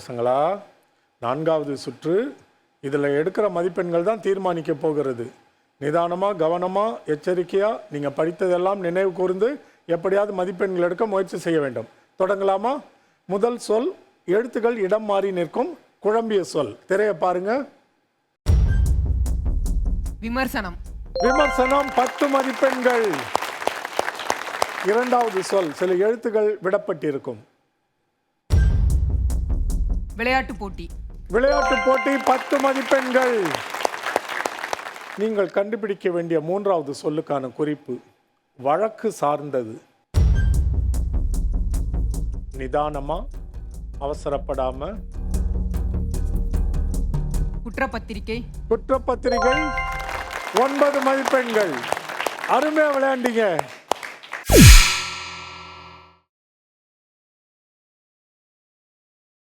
பசங்களா, 4வது சுற்று. இதில் எடுக்கிற மதிப்பெண்கள் தான் தீர்மானிக்க போகிறது. நிதானமாக, கவனமாக, எச்சரிக்கையாக நீங்கள் படித்ததெல்லாம் நினைவு கூர்ந்து எப்படியாவது மதிப்பெண்கள் எடுக்க முயற்சி செய்ய வேண்டும். தொடங்கலாமா? முதல் சொல், எழுத்துக்கள் இடம் மாறி நிற்கும் குழம்பிய சொல். திரையை பாருங்க. விமர்சனம். விமர்சனம் 10 மதிப்பெண்கள். 2வது சொல், சில எழுத்துக்கள் விடப்பட்டிருக்கும். விளையாட்டு போட்டி. விளையாட்டு போட்டி 10 மதிப்பெண்கள். நீங்கள் கண்டுபிடிக்க வேண்டிய 3வது சொல்லுக்கான குறிப்பு, வழக்கு சார்ந்தது. நிதானமா, அவசரப்படாம. குற்றப்பத்திரிகை. குற்றப்பத்திரிகை 9 மதிப்பெண்கள். அருமையா விளையாண்டீங்க.